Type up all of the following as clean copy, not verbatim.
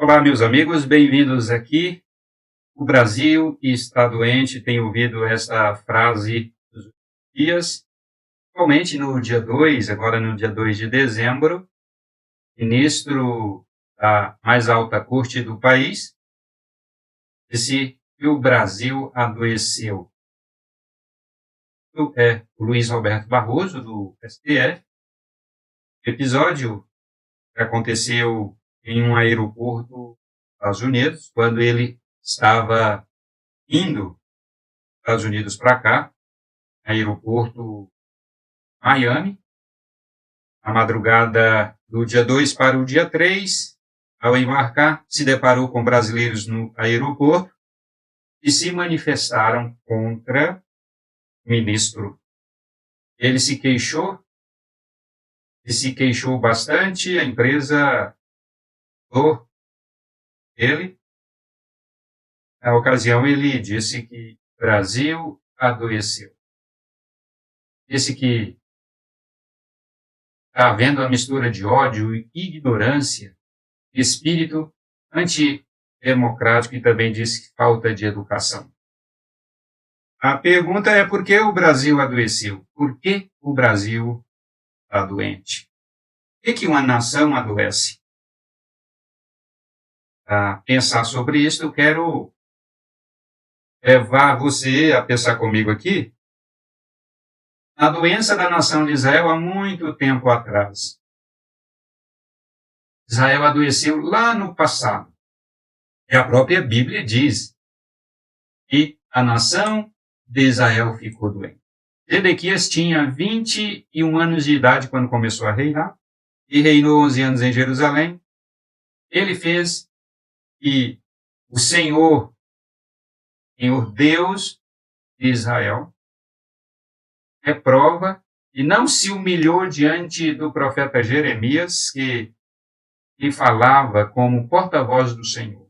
Olá, meus amigos, bem-vindos aqui. O Brasil está doente, tenho ouvido essa frase nos últimos dias. Atualmente, no dia 2, agora no dia 2 de dezembro, o ministro da mais alta corte do país disse que o Brasil adoeceu. É o Luiz Roberto Barroso, do STF. O episódio que aconteceu em um aeroporto dos Estados Unidos, quando ele estava indo dos Estados Unidos para cá, aeroporto Miami, na madrugada do dia 2 para o dia 3, ao embarcar, se deparou com brasileiros no aeroporto e se manifestaram contra o ministro. Ele se queixou bastante, a empresa dele. Na ocasião, ele disse que o Brasil adoeceu. Disse que está havendo uma mistura de ódio e ignorância, espírito antidemocrático, e também disse que falta de educação. A pergunta é: por que o Brasil adoeceu? Por que o Brasil está doente? Por que uma nação adoece? Para pensar sobre isso, eu quero levar você a pensar comigo aqui na doença da nação de Israel há muito tempo atrás. Israel adoeceu lá no passado. E a própria Bíblia diz que a nação de Israel ficou doente. Zedequias tinha 21 anos de idade quando começou a reinar e reinou 11 anos em Jerusalém. Ele fez que o Senhor Deus de Israel, reprova e não se humilhou diante do profeta Jeremias, que falava como porta-voz do Senhor.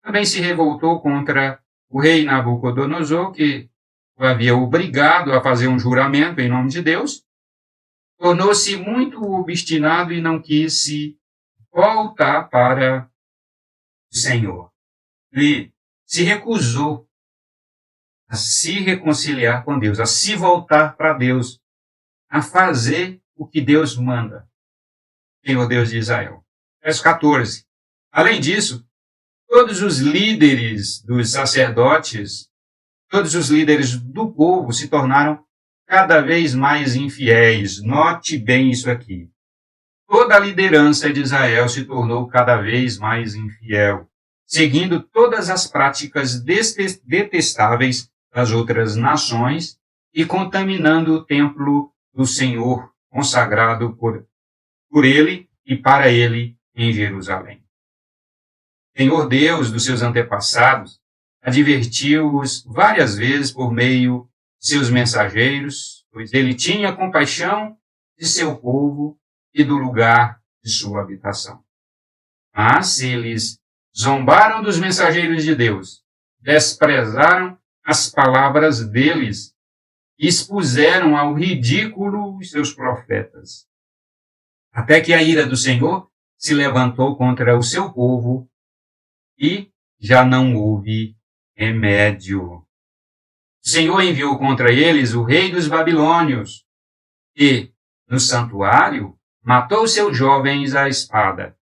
Também se revoltou contra o rei Nabucodonosor, que o havia obrigado a fazer um juramento em nome de Deus. Tornou-se muito obstinado e não quis se voltar para o Senhor. Ele se recusou a se reconciliar com Deus, a se voltar para Deus, a fazer o que Deus manda. Senhor Deus de Israel. Verso 14. Além disso, todos os líderes dos sacerdotes, todos os líderes do povo se tornaram cada vez mais infiéis. Note bem isso aqui. Toda a liderança de Israel se tornou cada vez mais infiel, seguindo todas as práticas detestáveis das outras nações e contaminando o templo do Senhor, consagrado por ele e para ele em Jerusalém. O Senhor Deus dos seus antepassados advertiu-os várias vezes por meio de seus mensageiros, pois ele tinha compaixão de seu povo e do lugar de sua habitação. Mas eles zombaram dos mensageiros de Deus, desprezaram as palavras deles e expuseram ao ridículo os seus profetas. Até que a ira do Senhor se levantou contra o seu povo e já não houve remédio. O Senhor enviou contra eles o rei dos babilônios e, no santuário, matou seus jovens à espada.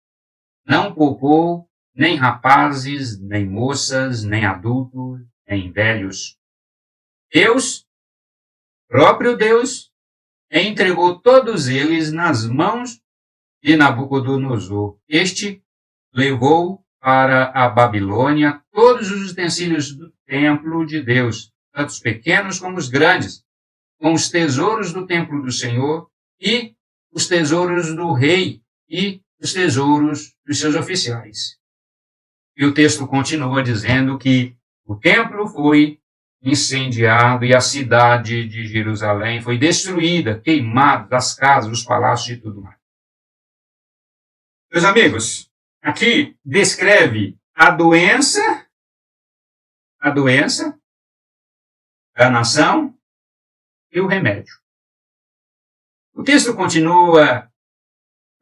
Não poupou nem rapazes, nem moças, nem adultos, nem velhos. Deus, próprio Deus, entregou todos eles nas mãos de Nabucodonosor. Este levou para a Babilônia todos os utensílios do templo de Deus, tanto os pequenos como os grandes, com os tesouros do templo do Senhor e os tesouros do rei e os tesouros dos seus oficiais. E o texto continua dizendo que o templo foi incendiado e a cidade de Jerusalém foi destruída, queimada, as casas, os palácios e tudo mais. Meus amigos, aqui descreve a doença da nação e o remédio. O texto continua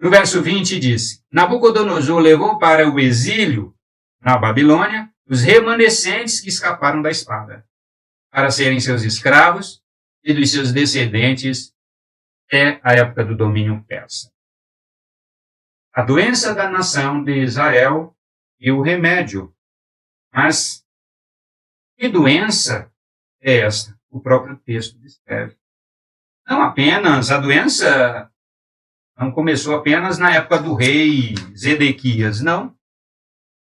No verso 20 diz: Nabucodonosor levou para o exílio na Babilônia os remanescentes que escaparam da espada, para serem seus escravos e dos seus descendentes até a época do domínio persa. A doença da nação de Israel e o remédio. Mas que doença é esta? O próprio texto descreve. Não apenas, a doença não começou apenas na época do rei Zedequias, não.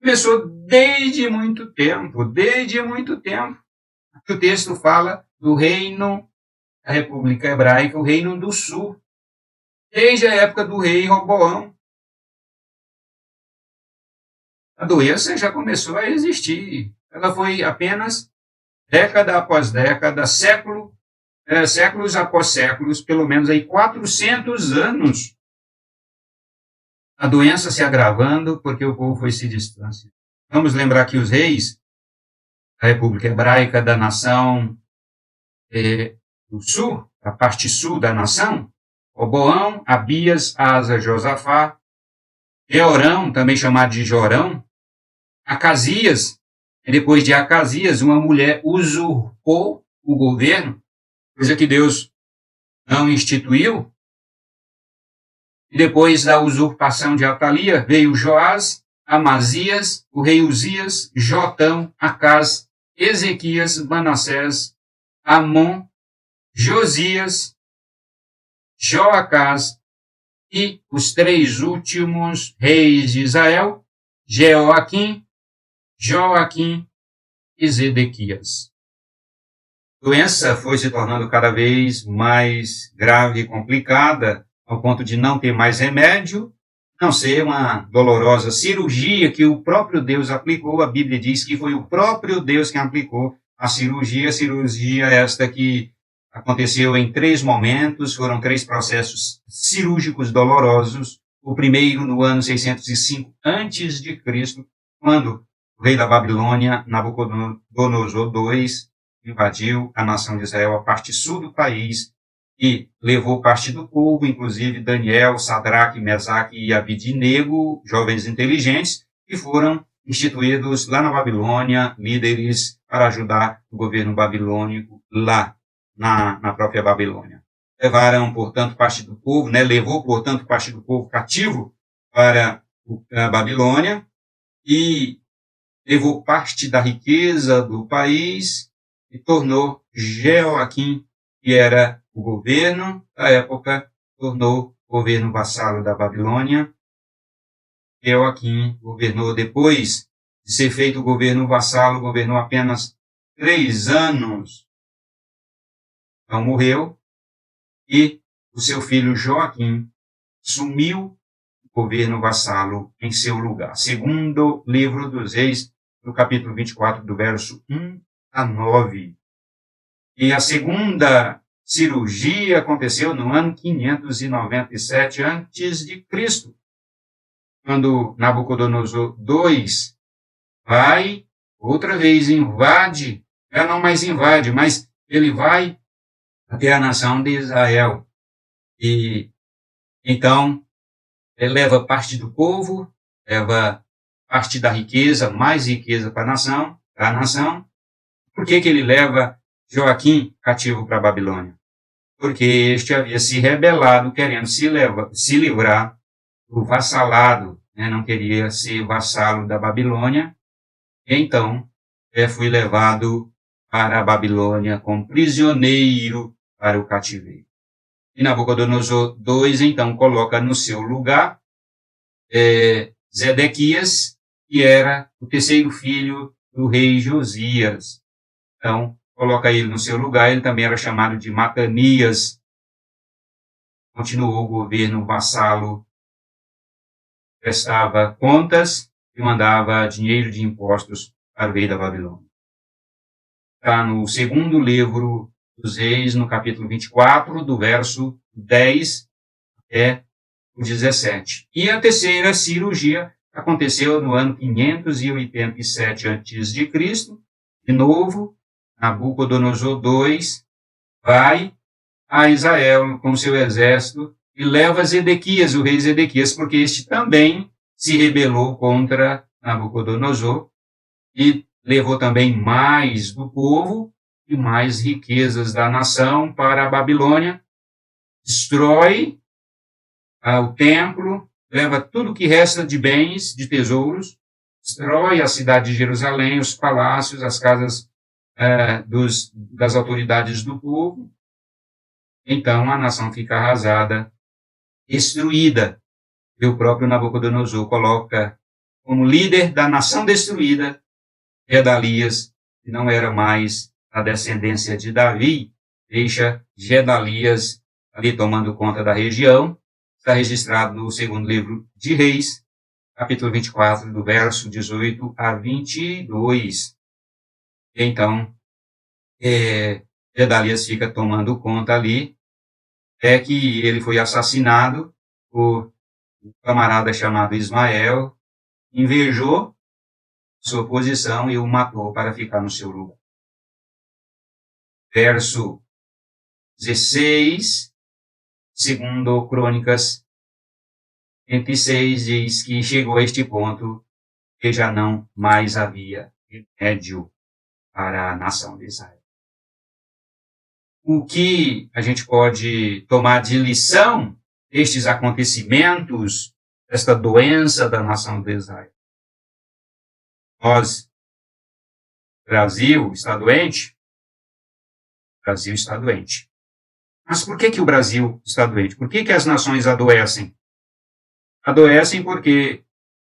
Começou desde muito tempo. O texto fala do reino da República Hebraica, o reino do sul, desde a época do rei Roboão. A doença já começou a existir. Ela foi apenas década após década, séculos após séculos, pelo menos aí 400 anos. A doença se agravando porque o povo foi se distanciando. Vamos lembrar que os reis da República Hebraica, da nação do sul, da parte sul da nação, Roboão, Abias, Asa, Josafá, Jeorão, também chamado de Jorão, Acasias, e depois de Acasias, uma mulher usurpou o governo, coisa que Deus não instituiu. E depois da usurpação de Atalia, veio Joás, Amazias, o rei Uzias, Jotão, Acaz, Ezequias, Manassés, Amon, Josias, Joacás e os 3 últimos reis de Israel, Joaquim e Zedequias. A doença foi se tornando cada vez mais grave e complicada, ao ponto de não ter mais remédio, não ser uma dolorosa cirurgia que o próprio Deus aplicou. A Bíblia diz que foi o próprio Deus que aplicou a cirurgia esta que aconteceu em 3 momentos, foram 3 processos cirúrgicos dolorosos. O primeiro no ano 605 a.C., quando o rei da Babilônia, Nabucodonosor II, invadiu a nação de Israel, a parte sul do país, e levou parte do povo, inclusive Daniel, Sadraque, Mesaque e Abidinego, jovens inteligentes, que foram instituídos lá na Babilônia, líderes para ajudar o governo babilônico lá na própria Babilônia. Levou, portanto, parte do povo cativo para a Babilônia e levou parte da riqueza do país e tornou Jeoaquim, que era o governo da época, tornou governo vassalo da Babilônia. Jeoaquim governou depois de ser feito governo vassalo, governou apenas 3 anos. Então morreu e o seu filho Joaquim assumiu o governo vassalo em seu lugar. Segundo livro dos Reis, no capítulo 24, do verso 1 a 9. E a segunda cirurgia aconteceu no ano 597 a.C., quando Nabucodonosor II vai, outra vez invade, não mais invade, mas ele vai até a nação de Israel. E então ele leva parte do povo, leva parte da riqueza, mais riqueza para a nação. Por que ele leva Joaquim cativo para a Babilônia? Porque este havia se rebelado, querendo se livrar do vassalado, não queria ser vassalo da Babilônia, e então foi levado para a Babilônia como prisioneiro para o cativeiro. E Nabucodonosor II, então, coloca no seu lugar Zedequias, que era o 3º filho do rei Josias. Então, coloca ele no seu lugar, ele também era chamado de Matanias. Continuou o governo vassalo, prestava contas e mandava dinheiro de impostos para o rei da Babilônia. Está no 2º livro dos Reis, no capítulo 24, do verso 10 até o 17. E a terceira cirurgia aconteceu no ano 587 a.C. De novo, Nabucodonosor II vai a Israel com seu exército e leva Zedequias, o rei Zedequias, porque este também se rebelou contra Nabucodonosor e levou também mais do povo e mais riquezas da nação para a Babilônia, destrói o templo, leva tudo que resta de bens, de tesouros, destrói a cidade de Jerusalém, os palácios, as casas das autoridades do povo. Então a nação fica arrasada, destruída. E o próprio Nabucodonosor coloca como líder da nação destruída Gedalias, que não era mais a descendência de Davi, deixa Gedalias ali tomando conta da região. Está registrado no segundo livro de Reis, capítulo 24, do verso 18 a 22. Então, Gedalias fica tomando conta ali, até que ele foi assassinado por um camarada chamado Ismael, invejou sua posição e o matou para ficar no seu lugar. Verso 16, segundo Crônicas 26, diz que chegou a este ponto que já não mais havia remédio para a nação de Israel. O que a gente pode tomar de lição destes acontecimentos, desta doença da nação de Israel? Nós, Brasil, está doente? O Brasil está doente. Mas por que o Brasil está doente? Por que as nações adoecem? Adoecem porque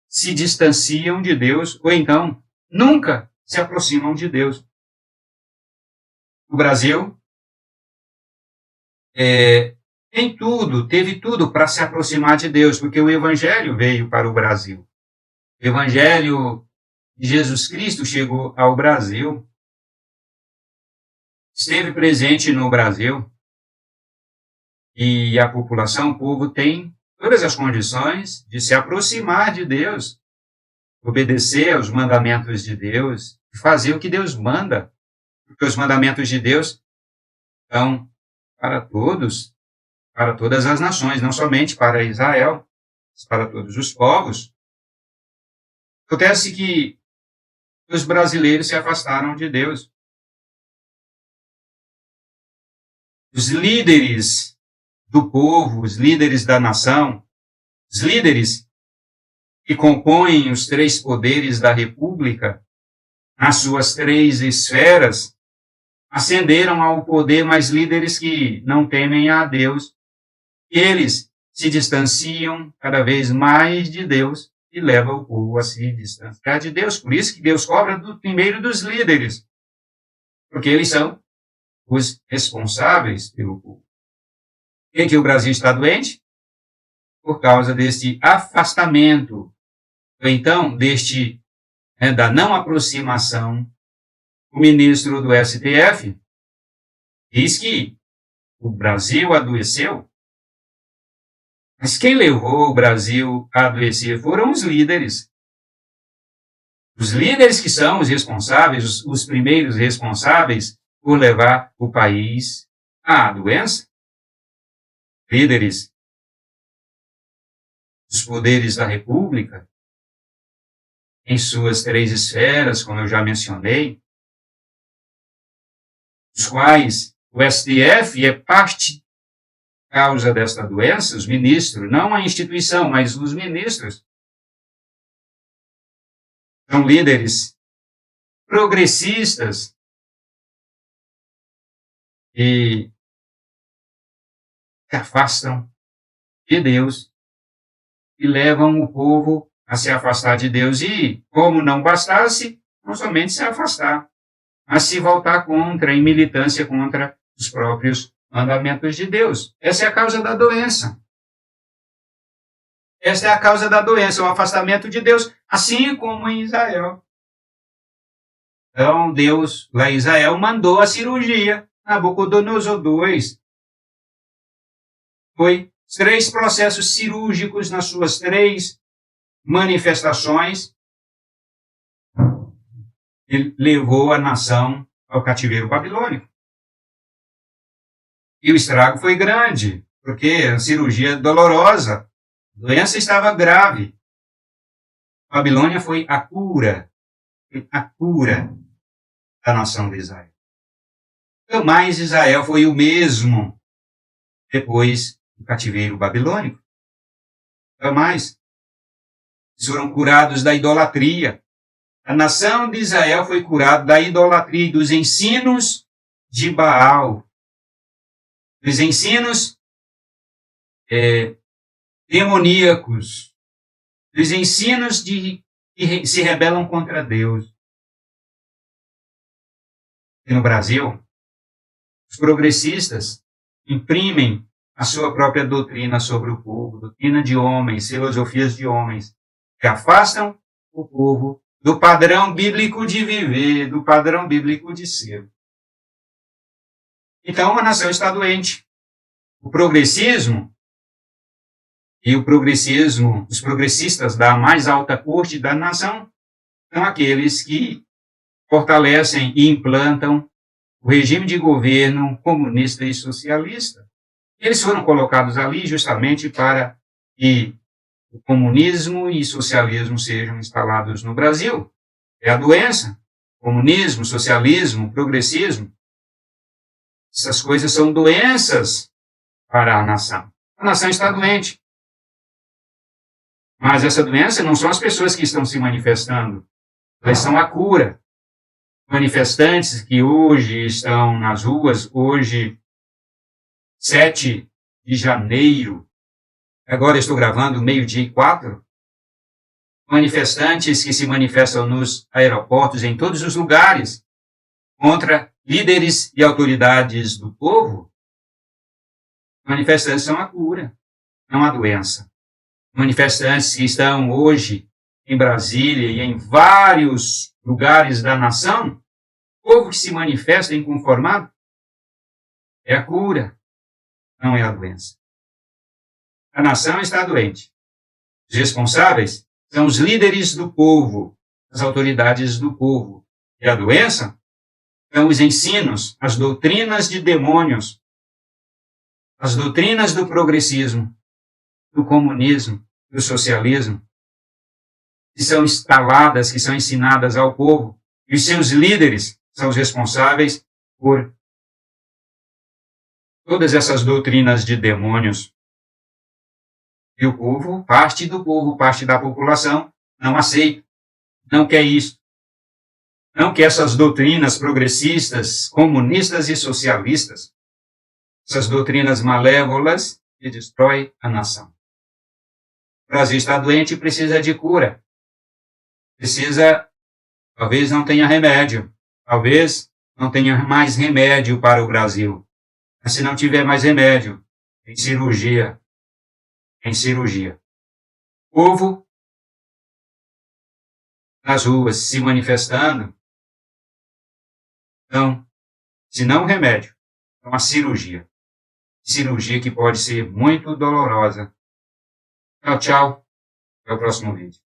se distanciam de Deus, ou então nunca se aproximam de Deus. O Brasil tem tudo, teve tudo para se aproximar de Deus, porque o Evangelho veio para o Brasil. O Evangelho de Jesus Cristo chegou ao Brasil, esteve presente no Brasil, e a população, o povo, tem todas as condições de se aproximar de Deus, obedecer aos mandamentos de Deus, fazer o que Deus manda, porque os mandamentos de Deus são para todos, para todas as nações, não somente para Israel, mas para todos os povos. Acontece que os brasileiros se afastaram de Deus. Os líderes do povo, os líderes da nação, os líderes que compõem os três poderes da República, nas suas três esferas, ascenderam ao poder, mas líderes que não temem a Deus. Eles se distanciam cada vez mais de Deus e levam o povo a se distanciar de Deus. Por isso que Deus cobra primeiro dos líderes, porque eles são os responsáveis pelo povo. Por que o Brasil está doente? Por causa deste afastamento, ou então da não aproximação. O ministro do STF diz que o Brasil adoeceu, mas quem levou o Brasil a adoecer foram os líderes. Os líderes que são os responsáveis, os primeiros responsáveis por levar o país à doença. Líderes dos poderes da República, em suas três esferas, como eu já mencionei, os quais o STF é parte causa desta doença, os ministros, não a instituição, mas os ministros, são líderes progressistas e se afastam de Deus e levam o povo a se afastar de Deus e, como não bastasse, não somente se afastar, mas se voltar contra, em militância contra os próprios mandamentos de Deus. Essa é a causa da doença. Esta é a causa da doença, o afastamento de Deus, assim como em Israel. Então, Deus, lá em Israel, mandou a cirurgia. Nabucodonosor II. Foi os 3 processos cirúrgicos nas suas 3 manifestações. Ele levou a nação ao cativeiro babilônico. E o estrago foi grande. porque a cirurgia dolorosa, a doença estava grave. A Babilônia foi a cura da nação de Israel. Jamais Israel foi o mesmo depois do cativeiro babilônico. Jamais. Eles foram curados da idolatria. A nação de Israel foi curada da idolatria e dos ensinos de Baal. Dos ensinos demoníacos. Dos ensinos que se rebelam contra Deus. E no Brasil, os progressistas imprimem a sua própria doutrina sobre o povo, doutrina de homens, filosofias de homens, que afastam o povo do padrão bíblico de viver, do padrão bíblico de ser. Então a nação está doente. O progressismo e os progressistas da mais alta corte da nação são aqueles que fortalecem e implantam o regime de governo comunista e socialista. Eles foram colocados ali justamente para que o comunismo e socialismo sejam instalados no Brasil. É a doença. Comunismo, socialismo, progressismo. Essas coisas são doenças para a nação. A nação está doente. Mas essa doença não são as pessoas que estão se manifestando. Elas são a cura. Manifestantes que hoje estão nas ruas, hoje, 7 de janeiro, agora estou gravando 12:04, manifestantes que se manifestam nos aeroportos, em todos os lugares, contra líderes e autoridades do povo. Manifestantes são a cura, não a doença. Manifestantes que estão hoje em Brasília e em vários lugares da nação, o povo que se manifesta inconformado é a cura, não é a doença. A nação está doente. Os responsáveis são os líderes do povo, as autoridades do povo. E a doença são os ensinos, as doutrinas de demônios, as doutrinas do progressismo, do comunismo, do socialismo, que são instaladas, que são ensinadas ao povo, e os seus líderes são os responsáveis por todas essas doutrinas de demônios. E o povo, parte da população, não aceita, não quer isso. Não quer essas doutrinas progressistas, comunistas e socialistas. Essas doutrinas malévolas que destroem a nação. O Brasil está doente e precisa de cura. Talvez não tenha remédio. Talvez não tenha mais remédio para o Brasil. Mas se não tiver mais remédio, tem cirurgia. Tem cirurgia. O povo nas ruas se manifestando. Então, se não remédio, é uma cirurgia. Cirurgia que pode ser muito dolorosa. Tchau, tchau. Até o próximo vídeo.